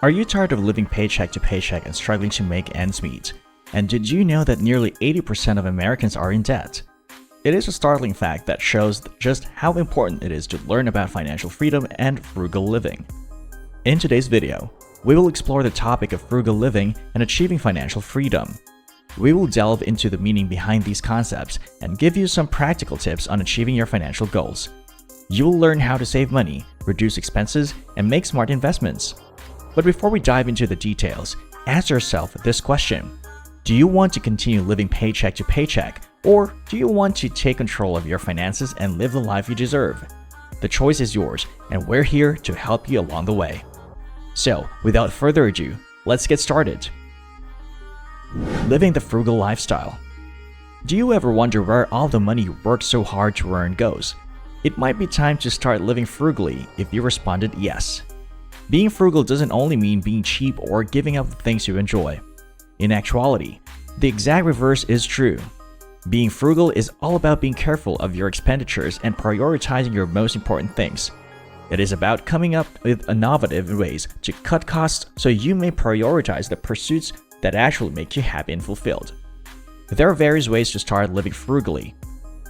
Are you tired of living paycheck to paycheck and struggling to make ends meet? And did you know that nearly 80% of Americans are in debt? It is a startling fact that shows just how important it is to learn about financial freedom and frugal living. In today's video, we will explore the topic of frugal living and achieving financial freedom. We will delve into the meaning behind these concepts and give you some practical tips on achieving your financial goals. You will learn how to save money, reduce expenses, and make smart investments. But before we dive into the details, ask yourself this question. Do you want to continue living paycheck to paycheck, or do you want to take control of your finances and live the life you deserve? The choice is yours, and we're here to help you along the way. So, without further ado, let's get started. Living the frugal lifestyle. Do you ever wonder where all the money you worked so hard to earn goes? It might be time to start living frugally if you responded yes. Being frugal doesn't only mean being cheap or giving up the things you enjoy. In actuality, the exact reverse is true. Being frugal is all about being careful of your expenditures and prioritizing your most important things. It is about coming up with innovative ways to cut costs so you may prioritize the pursuits that actually make you happy and fulfilled. There are various ways to start living frugally.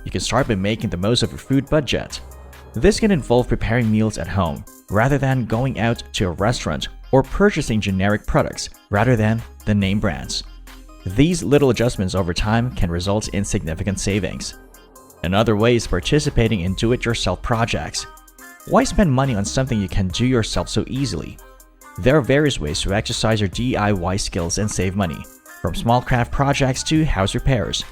You can start by making the most of your food budget. This can involve preparing meals at home, rather than going out to a restaurant or purchasing generic products rather than the name brands. These little adjustments over time can result in significant savings. Another way is participating in do-it-yourself projects. Why spend money on something you can do yourself so easily? There are various ways to exercise your DIY skills and save money, from small craft projects to house repairs.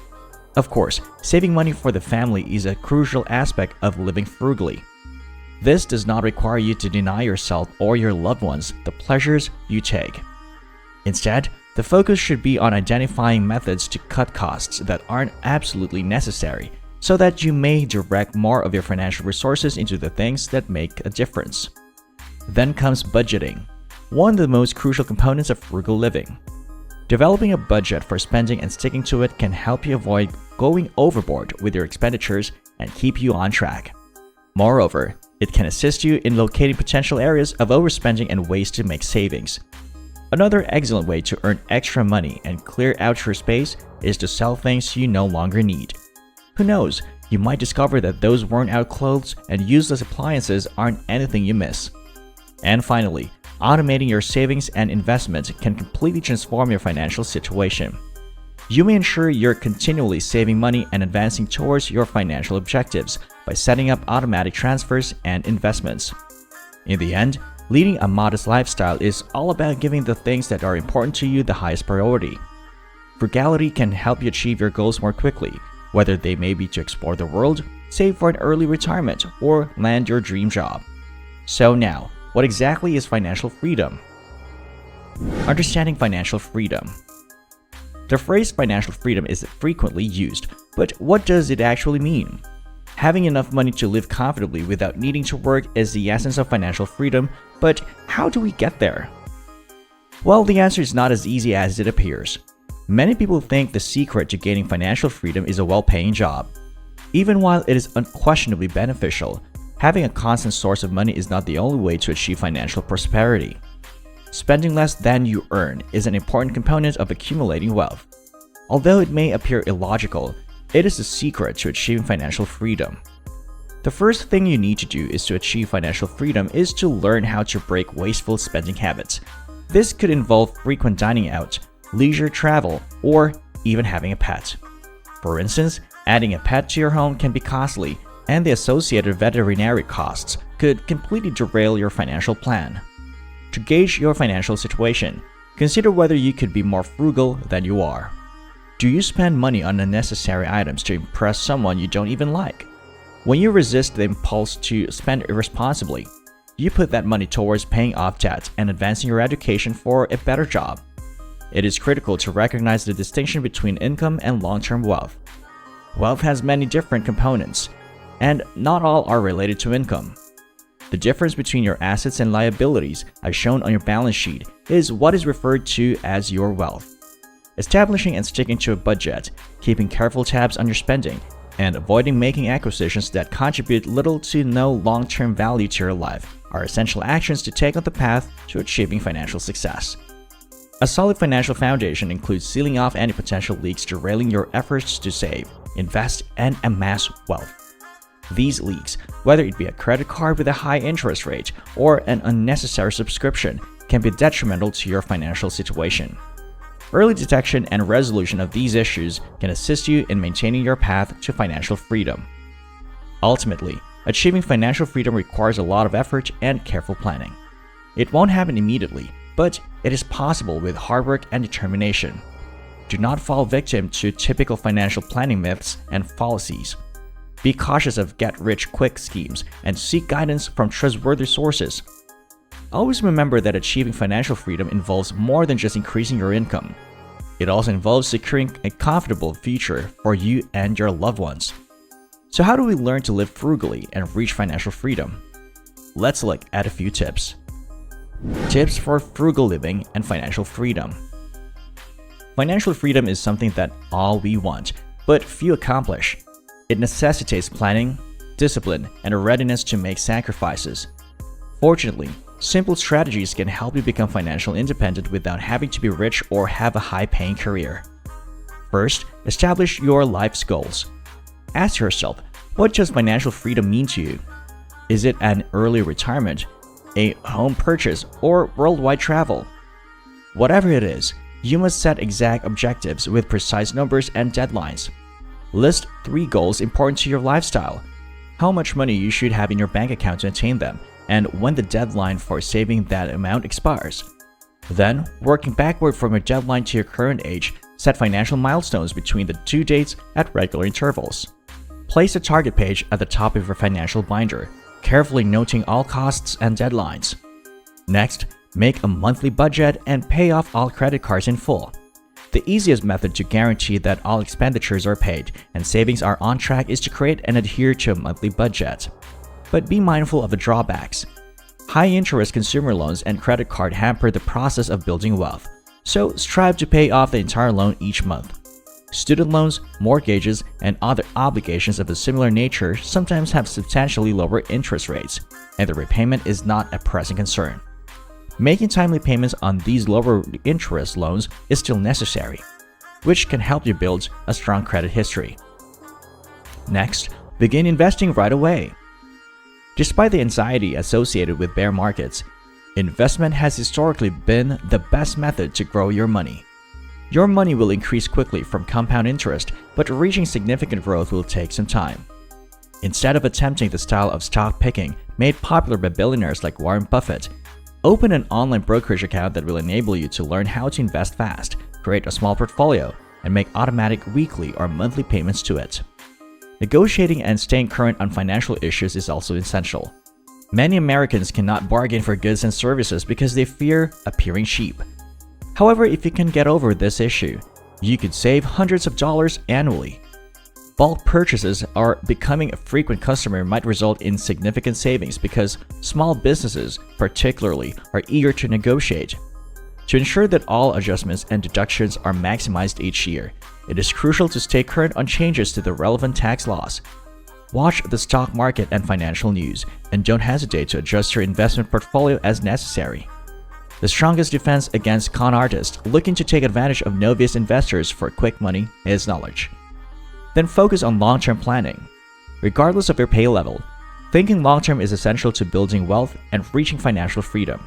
Of course, saving money for the family is a crucial aspect of living frugally. This does not require you to deny yourself or your loved ones the pleasures you take. Instead, the focus should be on identifying methods to cut costs that aren't absolutely necessary, so that you may direct more of your financial resources into the things that make a difference. Then comes budgeting, one of the most crucial components of frugal living. Developing a budget for spending and sticking to it can help you avoid going overboard with your expenditures and keep you on track. Moreover, it can assist you in locating potential areas of overspending and ways to make savings. Another excellent way to earn extra money and clear out your space is to sell things you no longer need. Who knows, you might discover that those worn-out clothes and useless appliances aren't anything you miss. And finally, automating your savings and investments can completely transform your financial situation. You may ensure you're continually saving money and advancing towards your financial objectives by setting up automatic transfers and investments. In the end, leading a modest lifestyle is all about giving the things that are important to you the highest priority. Frugality can help you achieve your goals more quickly, whether they may be to explore the world, save for an early retirement, or land your dream job. So now, what exactly is financial freedom? Understanding financial freedom. The phrase financial freedom is frequently used, but what does it actually mean? Having enough money to live comfortably without needing to work is the essence of financial freedom, but how do we get there? Well, the answer is not as easy as it appears. Many people think the secret to gaining financial freedom is a well-paying job. Even while it is unquestionably beneficial, having a constant source of money is not the only way to achieve financial prosperity. Spending less than you earn is an important component of accumulating wealth. Although it may appear illogical, it is the secret to achieving financial freedom. The first thing you need to do is to achieve financial freedom is to learn how to break wasteful spending habits. This could involve frequent dining out, leisure travel, or even having a pet. For instance, adding a pet to your home can be costly, and the associated veterinary costs could completely derail your financial plan. To gauge your financial situation, consider whether you could be more frugal than you are. Do you spend money on unnecessary items to impress someone you don't even like? When you resist the impulse to spend irresponsibly, you put that money towards paying off debt and advancing your education for a better job. It is critical to recognize the distinction between income and long-term wealth. Wealth has many different components, and not all are related to income. The difference between your assets and liabilities, as shown on your balance sheet, is what is referred to as your wealth. Establishing and sticking to a budget, keeping careful tabs on your spending, and avoiding making acquisitions that contribute little to no long-term value to your life are essential actions to take on the path to achieving financial success. A solid financial foundation includes sealing off any potential leaks derailing your efforts to save, invest, and amass wealth. These leaks, whether it be a credit card with a high interest rate or an unnecessary subscription, can be detrimental to your financial situation. Early detection and resolution of these issues can assist you in maintaining your path to financial freedom. Ultimately, achieving financial freedom requires a lot of effort and careful planning. It won't happen immediately, but it is possible with hard work and determination. Do not fall victim to typical financial planning myths and fallacies. Be cautious of get-rich-quick schemes and seek guidance from trustworthy sources. Always remember that achieving financial freedom involves more than just increasing your income. It also involves securing a comfortable future for you and your loved ones. So how do we learn to live frugally and reach financial freedom? Let's look at a few tips. Tips for frugal living and financial freedom. Financial freedom is something that all we want, but few accomplish. It necessitates planning, discipline, and a readiness to make sacrifices. Fortunately, simple strategies can help you become financially independent without having to be rich or have a high-paying career. First, establish your life's goals. Ask yourself, what does financial freedom mean to you? Is it an early retirement, a home purchase, or worldwide travel? Whatever it is, you must set exact objectives with precise numbers and deadlines. List 3 goals important to your lifestyle, how much money you should have in your bank account to attain them, and when the deadline for saving that amount expires. Then, working backward from your deadline to your current age, set financial milestones between the 2 dates at regular intervals. Place a target page at the top of your financial binder, carefully noting all costs and deadlines. Next, make a monthly budget and pay off all credit cards in full. The easiest method to guarantee that all expenditures are paid and savings are on track is to create and adhere to a monthly budget. But be mindful of the drawbacks. High-interest consumer loans and credit card hamper the process of building wealth, so strive to pay off the entire loan each month. Student loans, mortgages, and other obligations of a similar nature sometimes have substantially lower interest rates, and the repayment is not a pressing concern. Making timely payments on these lower interest loans is still necessary, which can help you build a strong credit history. Next, begin investing right away. Despite the anxiety associated with bear markets, investment has historically been the best method to grow your money. Your money will increase quickly from compound interest, but reaching significant growth will take some time. Instead of attempting the style of stock picking made popular by billionaires like Warren Buffett, open an online brokerage account that will enable you to learn how to invest fast, create a small portfolio, and make automatic weekly or monthly payments to it. Negotiating and staying current on financial issues is also essential. Many Americans cannot bargain for goods and services because they fear appearing cheap. However, if you can get over this issue, you could save hundreds of dollars annually. Bulk purchases or becoming a frequent customer might result in significant savings because small businesses, particularly, are eager to negotiate. To ensure that all adjustments and deductions are maximized each year, it is crucial to stay current on changes to the relevant tax laws. Watch the stock market and financial news, and don't hesitate to adjust your investment portfolio as necessary. The strongest defense against con artists looking to take advantage of novice investors for quick money is knowledge. Then focus on long-term planning. Regardless of your pay level, thinking long-term is essential to building wealth and reaching financial freedom.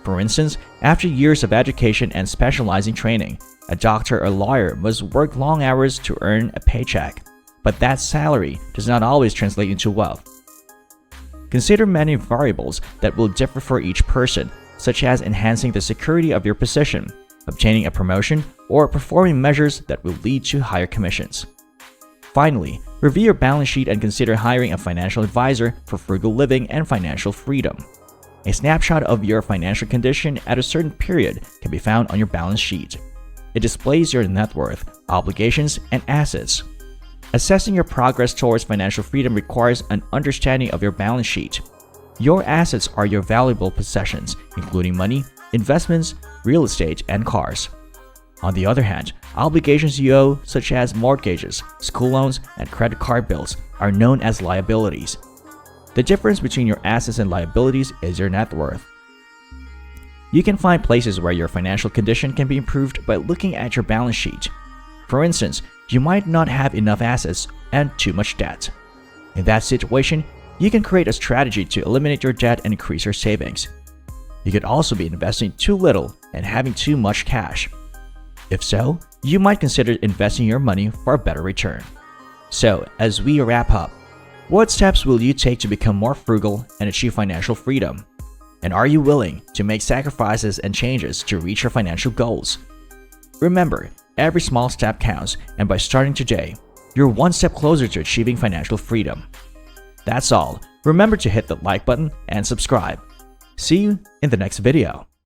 For instance, after years of education and specializing training, a doctor or lawyer must work long hours to earn a paycheck, but that salary does not always translate into wealth. Consider many variables that will differ for each person, such as enhancing the security of your position, obtaining a promotion, or performing measures that will lead to higher commissions. Finally, review your balance sheet and consider hiring a financial advisor for frugal living and financial freedom. A snapshot of your financial condition at a certain period can be found on your balance sheet. It displays your net worth, obligations, and assets. Assessing your progress towards financial freedom requires an understanding of your balance sheet. Your assets are your valuable possessions, including money, investments, real estate, and cars. On the other hand, obligations you owe, such as mortgages, school loans, and credit card bills, are known as liabilities. The difference between your assets and liabilities is your net worth. You can find places where your financial condition can be improved by looking at your balance sheet. For instance, you might not have enough assets and too much debt. In that situation, you can create a strategy to eliminate your debt and increase your savings. You could also be investing too little and having too much cash. If so, you might consider investing your money for a better return. So, as we wrap up, what steps will you take to become more frugal and achieve financial freedom? And are you willing to make sacrifices and changes to reach your financial goals? Remember, every small step counts, and by starting today, you're one step closer to achieving financial freedom. That's all. Remember to hit the like button and subscribe. See you in the next video.